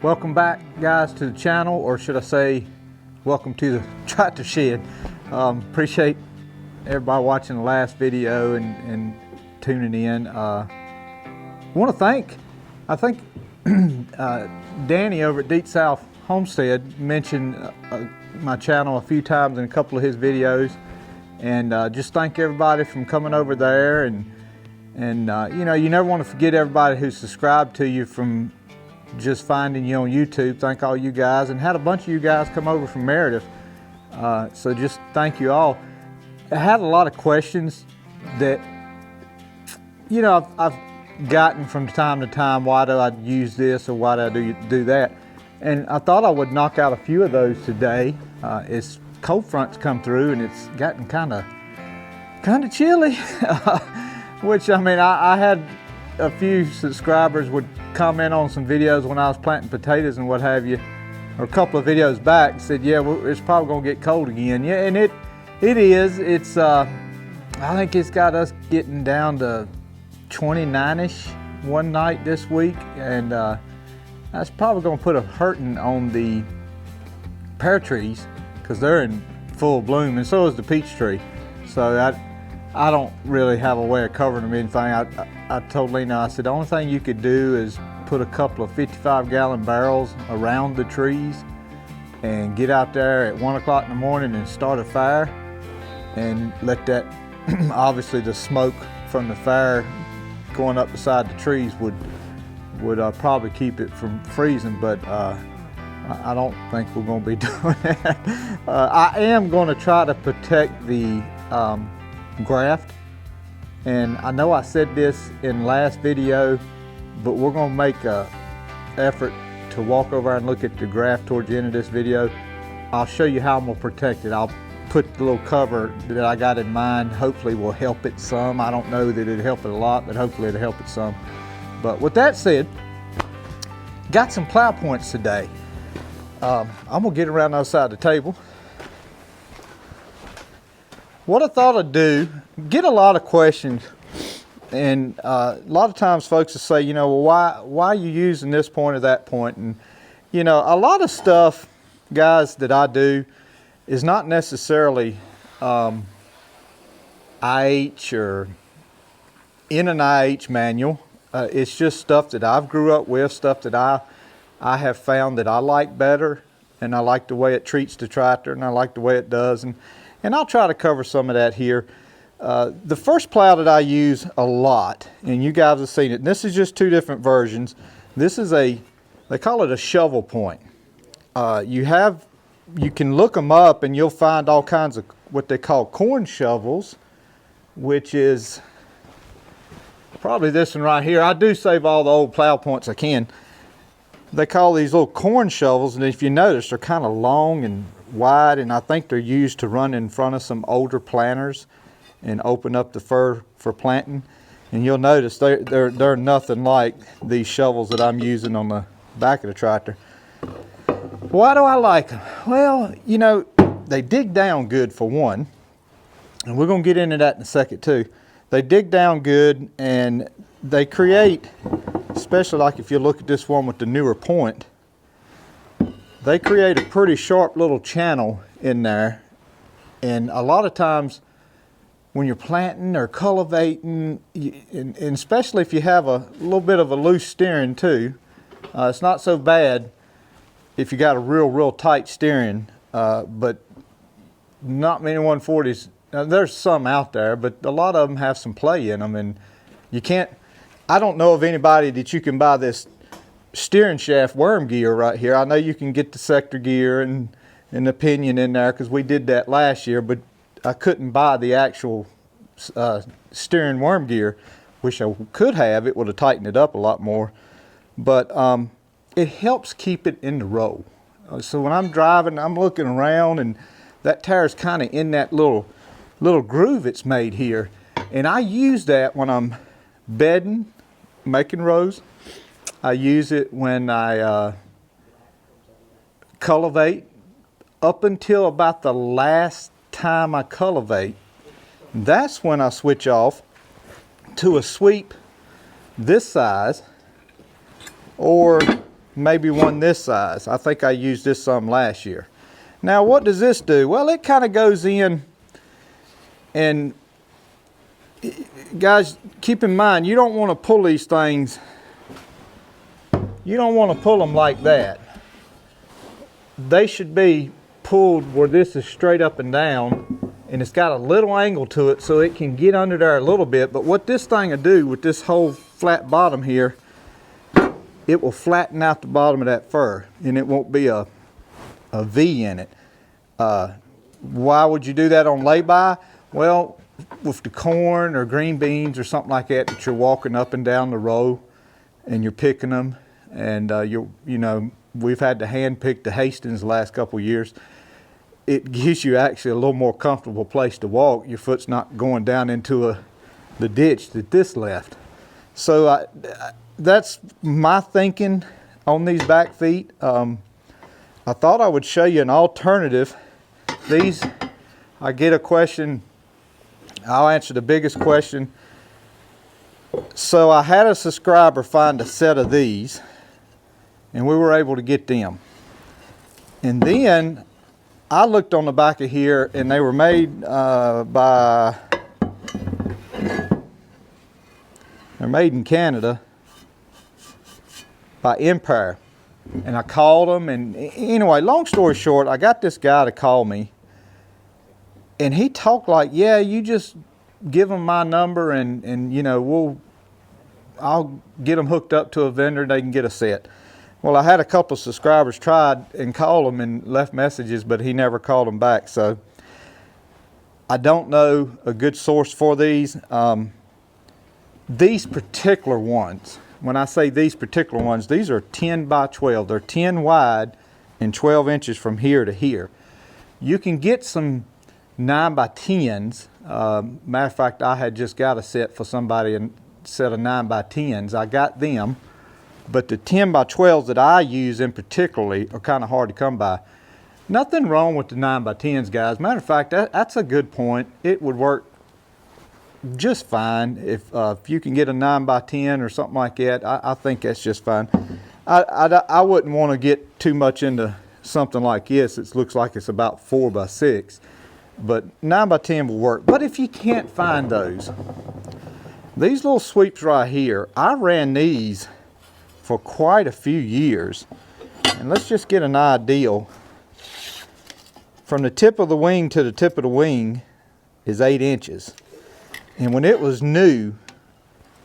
Welcome back, guys, to the channel, or should I say welcome to the tractor shed. Appreciate everybody watching the last video and tuning in. Want to thank, I think Danny over at Deep South Homestead mentioned my channel a few times in a couple of his videos, and just thank everybody from coming over there, and you know, you never want to forget everybody who's subscribed to you from just finding you on YouTube. Thank all you guys, and had a bunch of you guys come over from Meredith, so just thank you all. I had a lot of questions that, you know, I've gotten from time to time. Why do I use this, or why do I do that? And I thought I would knock out a few of those today. As cold fronts come through and it's gotten kind of chilly, which, I mean, I had a few subscribers would comment on some videos when I was planting potatoes and what have you, or a couple of videos back, said, yeah, well, it's probably gonna get cold again. Yeah, and it is. It's I think it's got us getting down to 29-ish one night this week, and that's probably gonna put a hurting on the pear trees because they're in full bloom, and so is the peach tree. So I don't really have a way of covering them anything. I told Lena, I said, the only thing you could do is put a couple of 55-gallon barrels around the trees and get out there at 1 o'clock in the morning and start a fire, and let that, obviously the smoke from the fire going up beside the trees would probably keep it from freezing, but I don't think we're going to be doing that. I am going to try to protect the graft, and I know I said this in last video, but we're going to make a effort to walk over and look at the graft towards the end of this video. I'll show you how I'm going to protect it. I'll put the little cover that I got in mind. Hopefully will help it some. I don't know that it'll help it a lot, but hopefully it'll help it some. But with that said, got some plow points today. I'm gonna get around the other side of the table. What I thought I'd do, get a lot of questions, and a lot of times folks will say, you know, well, why are you using this point or that point? And you know, a lot of stuff, guys, that I do is not necessarily IH or in an IH manual. It's just stuff that I've grew up with, stuff that I have found that I like better, and I like the way it treats the tractor, and I like the way it does, and I'll try to cover some of that here. The first plow that I use a lot, and you guys have seen it, and this is just two different versions. This is they call it a shovel point. You can look them up and you'll find all kinds of what they call corn shovels, which is probably this one right here. I do save all the old plow points I can. They call these little corn shovels, and if you notice, they're kind of long and wide, and I think they're used to run in front of some older planters and open up the fur for planting. And you'll notice they're nothing like these shovels that I'm using on the back of the tractor. Why do I like them? Well, you know, they dig down good, for one, and we're going to get into that in a second too. They dig down good, and they create, especially like if you look at this one with the newer point, they create a pretty sharp little channel in there. And a lot of times when you're planting or cultivating, and especially if you have a little bit of a loose steering too, it's not so bad if you got a real tight steering, but not many 140s. Now, there's some out there, but a lot of them have some play in them, and you can't, I don't know of anybody that you can buy this steering shaft worm gear right here. I know you can get the sector gear and the pinion in there, because we did that last year, but I couldn't buy the actual steering worm gear. Wish I could have. It would have tightened it up a lot more, but it helps keep it in the row. So when I'm driving, I'm looking around, and that tire's kind of in that little groove it's made here, and I use that when I'm bedding, making rows. I use it when I cultivate. Up until about the last time I cultivate, that's when I switch off to a sweep this size, or maybe one this size. I think I used this some last year. Now what does this do? Well, it kind of goes in, and guys, keep in mind, you don't want to pull these things, you don't want to pull them like that. They should be pulled where this is straight up and down, and it's got a little angle to it so it can get under there a little bit. But what this thing will do with this whole flat bottom here, it will flatten out the bottom of that fur, and it won't be a V in it. Why would you do that on lay-by? Well, with the corn or green beans or something like that that you're walking up and down the row and you're picking them, and you know, we've had to hand pick the Hastings the last couple of years. It gives you actually a little more comfortable place to walk. Your foot's not going down into the ditch that this left. So that's my thinking on these back feet. I thought I would show you an alternative. These, I get a question, I'll answer the biggest question. So I had a subscriber find a set of these, and we were able to get them. And then I looked on the back of here, and they were made they're made in Canada by Empire. And I called them, and anyway, long story short, I got this guy to call me, and he talked like, yeah, you just give them my number, and you know, I'll get them hooked up to a vendor, they can get a set. Well, I had a couple subscribers tried and called him and left messages, but he never called them back. So I don't know a good source for these. These particular ones, when I say these particular ones, these are 10 by 12. They're 10 wide and 12 inches from here to here. You can get some 9 by 10s. Matter of fact, I had just got a set for somebody, a set of 9 by 10s. I got them, but the 10 by 12s that I use in particularly are kind of hard to come by. Nothing wrong with the 9 by 10s, guys. Matter of fact, that's a good point. It would work just fine if you can get a 9 by 10 or something like that. I think that's just fine. I wouldn't want to get too much into something like this. It looks like it's about 4 by 6, but 9 by 10 will work. But if you can't find those, these little sweeps right here, I ran these for quite a few years, and let's just get an idea. From the tip of the wing to the tip of the wing is 8 inches. And when it was new,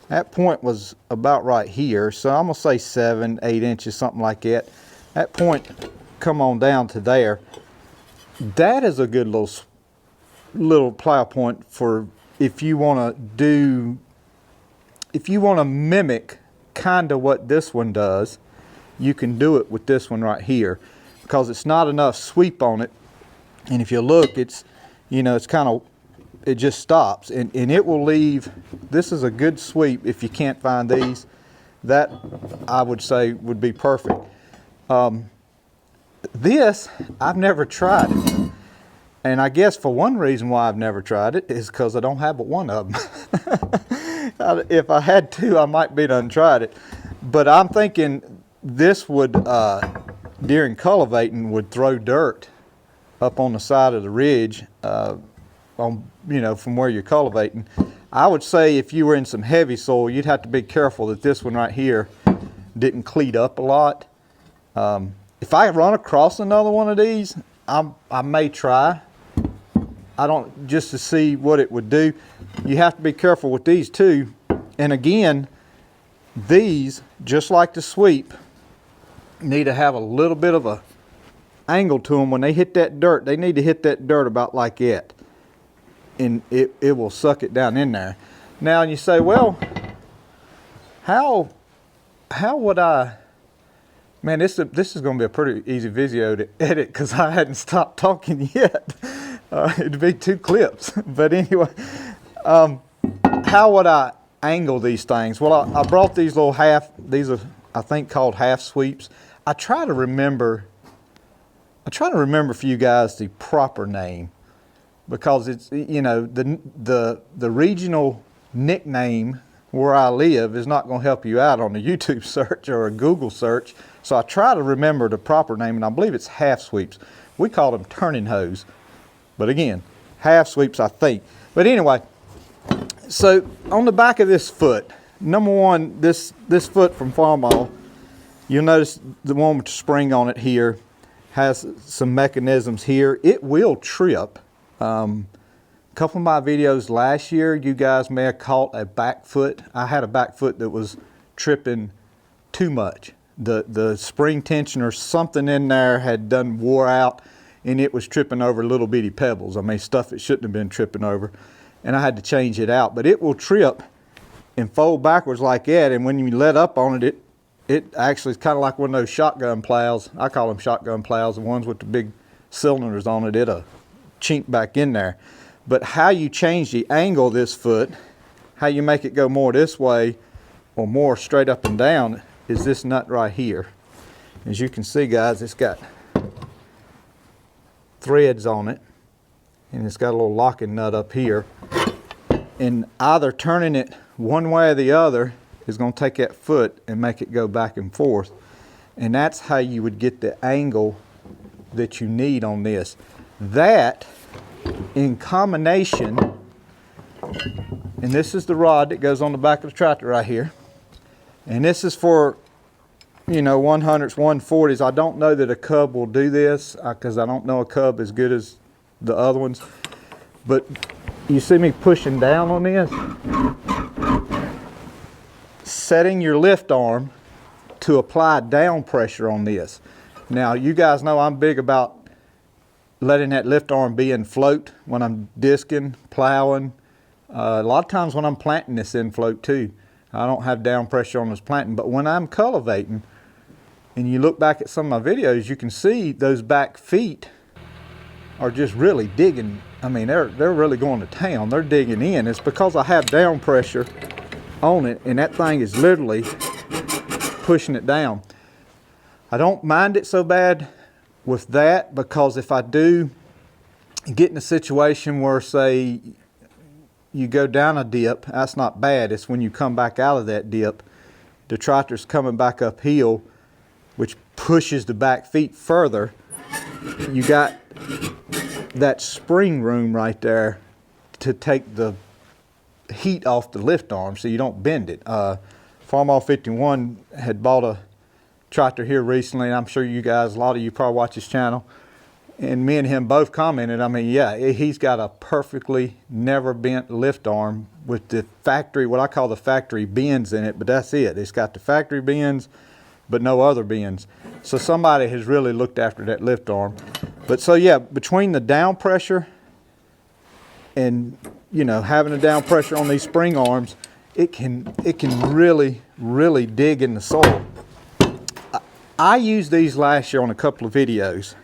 that point was about right here. So I'm gonna say 7, 8 inches, something like that. That point come on down to there. That is a good little plow point for if you wanna mimic kind of what this one does. You can do it with this one right here, because it's not enough sweep on it. And if you look, it's, you know, it's kind of, it just stops, and it will leave. This is a good sweep if you can't find these. That, I would say, would be perfect. This, I've never tried it. And I guess for one reason why I've never tried it is because I don't have but one of them. If I had two, I might be done tried it. But I'm thinking this would, during cultivating, would throw dirt up on the side of the ridge, from where you're cultivating. I would say if you were in some heavy soil, you'd have to be careful that this one right here didn't cleat up a lot. If I run across another one of these, I may try. I don't, just to see what it would do. You have to be careful with these too. And again, these, just like the sweep, need to have a little bit of a angle to them. When they hit that dirt, they need to hit that dirt about like that, and it will suck it down in there. Now, and you say, well, how would I, man, this is going to be a pretty easy video to edit because I hadn't stopped talking yet. It'd be 2 clips. But anyway, how would I angle these things? Well, I brought these little these are, I think, called half sweeps. I try to remember for you guys the proper name, because it's, you know, the regional nickname where I live is not going to help you out on a YouTube search or a Google search. So I try to remember the proper name, and I believe it's half sweeps. We call them turning hose, but again, half sweeps, I think. But anyway, so on the back of this foot, number one, this foot from Farmall, you'll notice the one with the spring on it here has some mechanisms here. It will trip. A couple of my videos last year, you guys may have caught a back foot. I had a back foot that was tripping too much. The spring tension or something in there had done wore out, and it was tripping over little bitty pebbles. I mean, stuff it shouldn't have been tripping over, and I had to change it out. But it will trip and fold backwards like that, and when you let up on it, it actually is kind of like one of those shotgun plows. I call them shotgun plows, the ones with the big cylinders on it. It'll chink back in there. But how you change the angle of this foot, how you make it go more this way or more straight up and down, is this nut right here. As you can see, guys, it's got threads on it, and it's got a little locking nut up here. And either turning it one way or the other is going to take that foot and make it go back and forth. And that's how you would get the angle that you need on this. That, in combination, and this is the rod that goes on the back of the tractor right here, and this is for, you know, 100s, 140s. I don't know that a Cub will do this because I don't know a Cub as good as the other ones, but you see me pushing down on this, setting your lift arm to apply down pressure on this. Now, you guys know I'm big about letting that lift arm be in float when I'm disking, plowing. A lot of times when I'm planting, this in float too. I don't have down pressure on this planting, but when I'm cultivating, and you look back at some of my videos, you can see those back feet are just really digging. I mean, they're really going to town. They're digging in. It's because I have down pressure on it, and that thing is literally pushing it down. I don't mind it so bad with that, because if I do get in a situation where, say, you go down a dip, that's not bad. It's when you come back out of that dip, the tractor's coming back uphill, which pushes the back feet further. You got that spring room right there to take the heat off the lift arm so you don't bend it. Farmall 51 had bought a tractor here recently, and I'm sure you guys, a lot of you probably watch his channel, and me and him both commented, I mean, yeah, he's got a perfectly never bent lift arm with the factory, what I call the factory bends in it, but that's it. It's got the factory bends, but no other bends. So somebody has really looked after that lift arm. But so yeah, between the down pressure and, you know, having a down pressure on these spring arms, it can really, really dig in the soil. I used these last year on a couple of videos,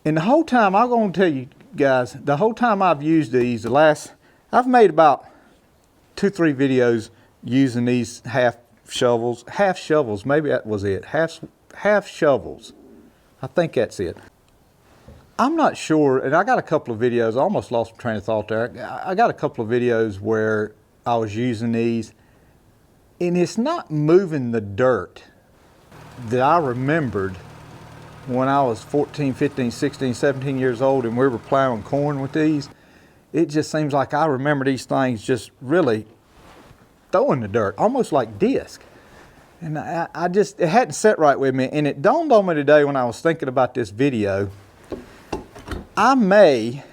and the whole time, I'm going to tell you guys, the whole time I've used these, I've made about 2-3 videos using these half shovels, maybe that was it, half shovels. I think that's it. I'm not sure, and I got a couple of videos, I almost lost my train of thought there. I got a couple of videos where I was using these, and it's not moving the dirt that I remembered when I was 14, 15, 16, 17 years old and we were plowing corn with these. It just seems like I remember these things just really throwing the dirt, almost like disc. And I just, it hadn't set right with me. And it dawned on me today when I was thinking about this video, I may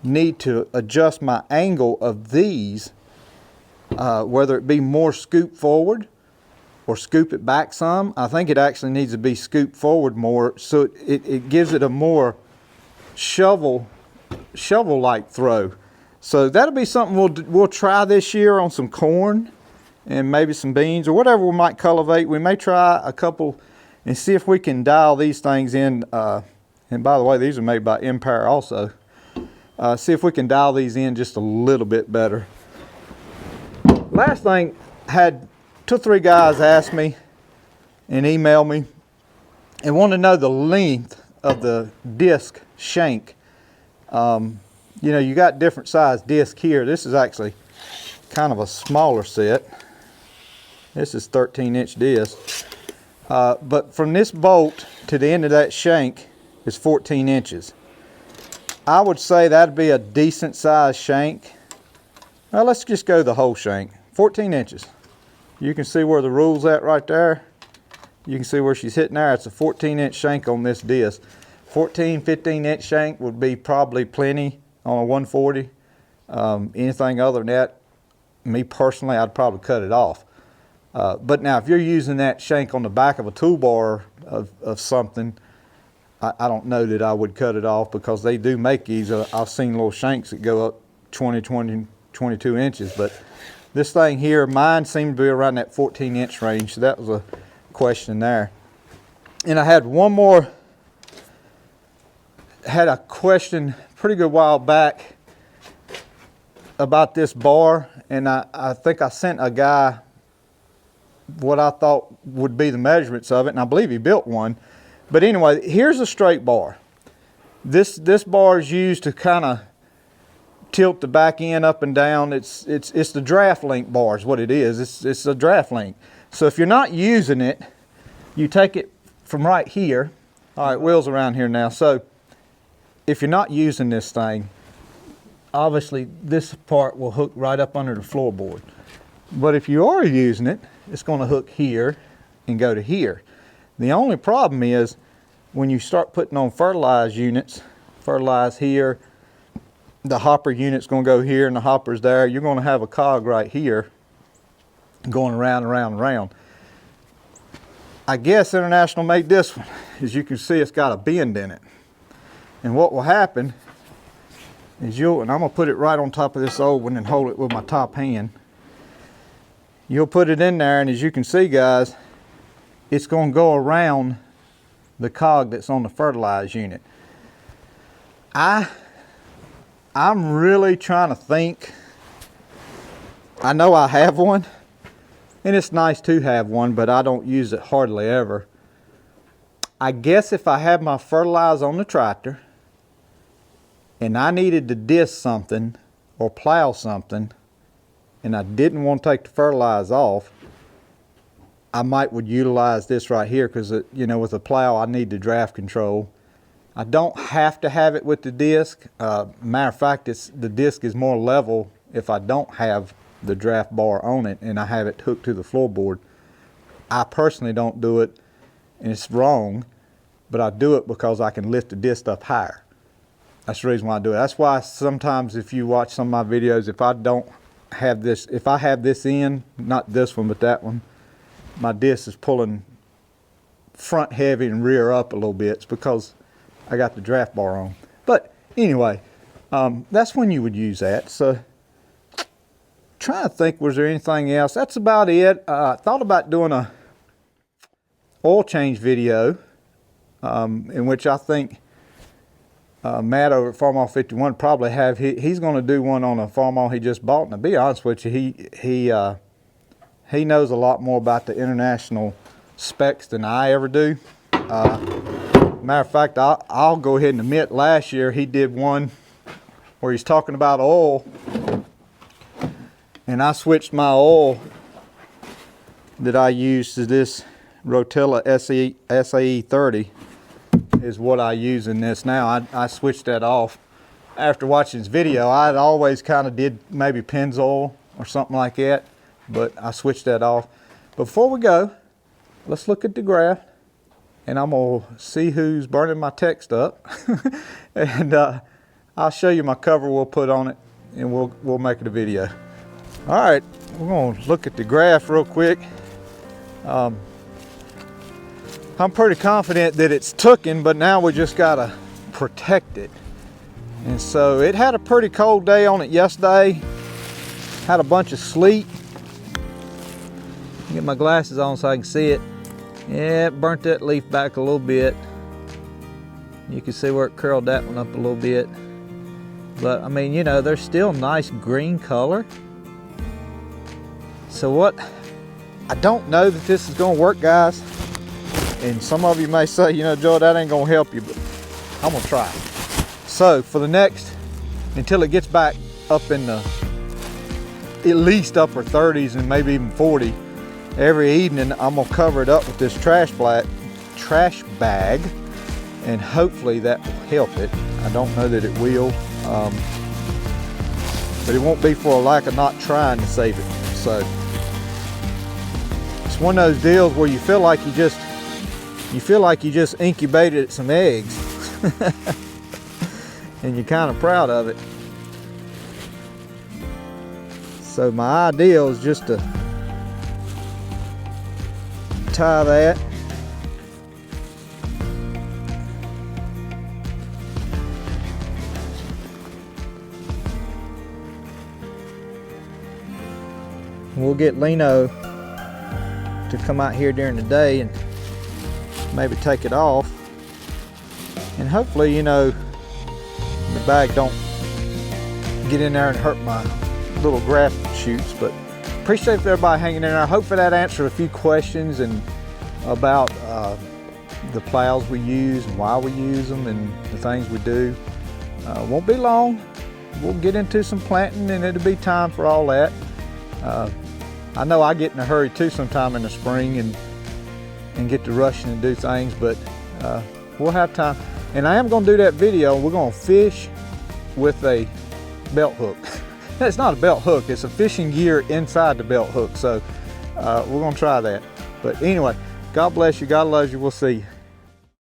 need to adjust my angle of these, whether it be more scoop forward or scoop it back some. I think it actually needs to be scooped forward more, so it gives it a more shovel-like throw. So that'll be something we'll try this year on some corn and maybe some beans or whatever we might cultivate. We may try a couple and see if we can dial these things in. And by the way, these are made by Empire also. See if we can dial these in just a little bit better. Last thing, had 2 or 3 guys ask me and email me and want to know the length of the disc shank. You know, you got different size disc here. This is actually kind of a smaller set. This is 13-inch disc. But from this bolt to the end of that shank is 14 inches. I would say that'd be a decent sized shank. Well, let's just go the whole shank. 14 inches. You can see where the rule's at right there. You can see where she's hitting there. It's a 14-inch shank on this disc. 14, 15-inch shank would be probably plenty on a 140. Anything other than that, me personally, I'd probably cut it off. But now if you're using that shank on the back of a toolbar of something, I don't know that I would cut it off, because they do make these. I've seen little shanks that go up 22 inches, but this thing here, mine seemed to be around that 14-inch range, so that was a question there. And I had one more, had a question pretty good while back about this bar, and I think I sent a guy what I thought would be the measurements of it, and I believe he built one. But anyway, here's a straight bar. This bar is used to kind of tilt the back end up and down. It's the draft link bar is what it is. It's a draft link. So if you're not using it, you take it from right here. All right, wheels around here now. So if you're not using this thing, obviously this part will hook right up under the floorboard. But if you are using it, it's going to hook here and go to here. The only problem is when you start putting on fertilized units, fertilize here, the hopper unit's going to go here and the hopper's there, you're going to have a cog right here going around, around, around. I guess International made this one. As you can see, it's got a bend in it. And what will happen is and I'm going to put it right on top of this old one and hold it with my top hand. You'll put it in there, and as you can see, guys, it's going to go around the cog that's on the fertilized unit. I'm really trying to think. I know I have one, and it's nice to have one, but I don't use it hardly ever. I guess if I have my fertilizer on the tractor and I needed to disc something or plow something, and I didn't want to take the fertilizer off, I would utilize this right here, because you know, with a plow I need the draft control. I don't have to have it with the disc. Matter of fact, the disc is more level if I don't have the draft bar on it and I have it hooked to the floorboard. I personally don't do it, and it's wrong, but I do it because I can lift the disc up higher. That's the reason why I do it. That's why sometimes if you watch some of my videos, if I don't have this, if I have this in, not this one but that one, my disc is pulling front heavy and rear up a little bit. It's because I got the draft bar on. But anyway, that's when you would use that. So trying to think, was there anything else? That's about it. I thought about doing a oil change video, in which I think Matt over at Farm All 51 probably have. He's going to do one on a Farm All he just bought. And to be honest with you, he knows a lot more about the international specs than I ever do. Matter of fact, I'll go ahead and admit, last year he did one where he's talking about oil, and I switched my oil that I use to this Rotella SAE 30 is what I use in this now. I switched that off. After watching his video, I'd always kind of did maybe Pennzoil or something like that, but I switched that off. Before we go, let's look at the graft, and I'm going to see who's burning my text up. And I'll show you my cover we'll put on it, and we'll make it a video. All right, we're going to look at the graft real quick. I'm pretty confident that it's tooken, but now we just got to protect it. And so it had a pretty cold day on it yesterday. Had a bunch of sleet. Get my glasses on so I can see it. Yeah, it burnt that leaf back a little bit. You can see where it curled that one up a little bit. But I mean, you know, there's still nice green color. So what, I don't know that this is gonna work, guys. And some of you may say, you know, Joe, that ain't gonna help you, but I'm gonna try. So for the next, until it gets back up in the at least upper 30s and maybe even 40. Every evening I'm gonna cover it up with this trash bag, and hopefully that will help it. I don't know that it will, but it won't be for a lack of not trying to save it. So it's one of those deals where you feel like you just incubated some eggs and you're kind of proud of it. So my idea is just to tie that. We'll get Lino to come out here during the day and maybe take it off, and hopefully, you know, the bag don't get in there and hurt my little graft shoots. But appreciate everybody hanging in there. I hope that answered a few questions and about the plows we use and why we use them and the things we do. Won't be long. We'll get into some planting and it'll be time for all that. I know I get in a hurry too sometime in the spring and get to rushing and do things, but we'll have time. And I am going to do that video. We're going to fish with a belt hook. It's not a belt hook, it's a fishing gear inside the belt hook. So we're going to try that. But anyway, God bless you, God loves you, we'll see you.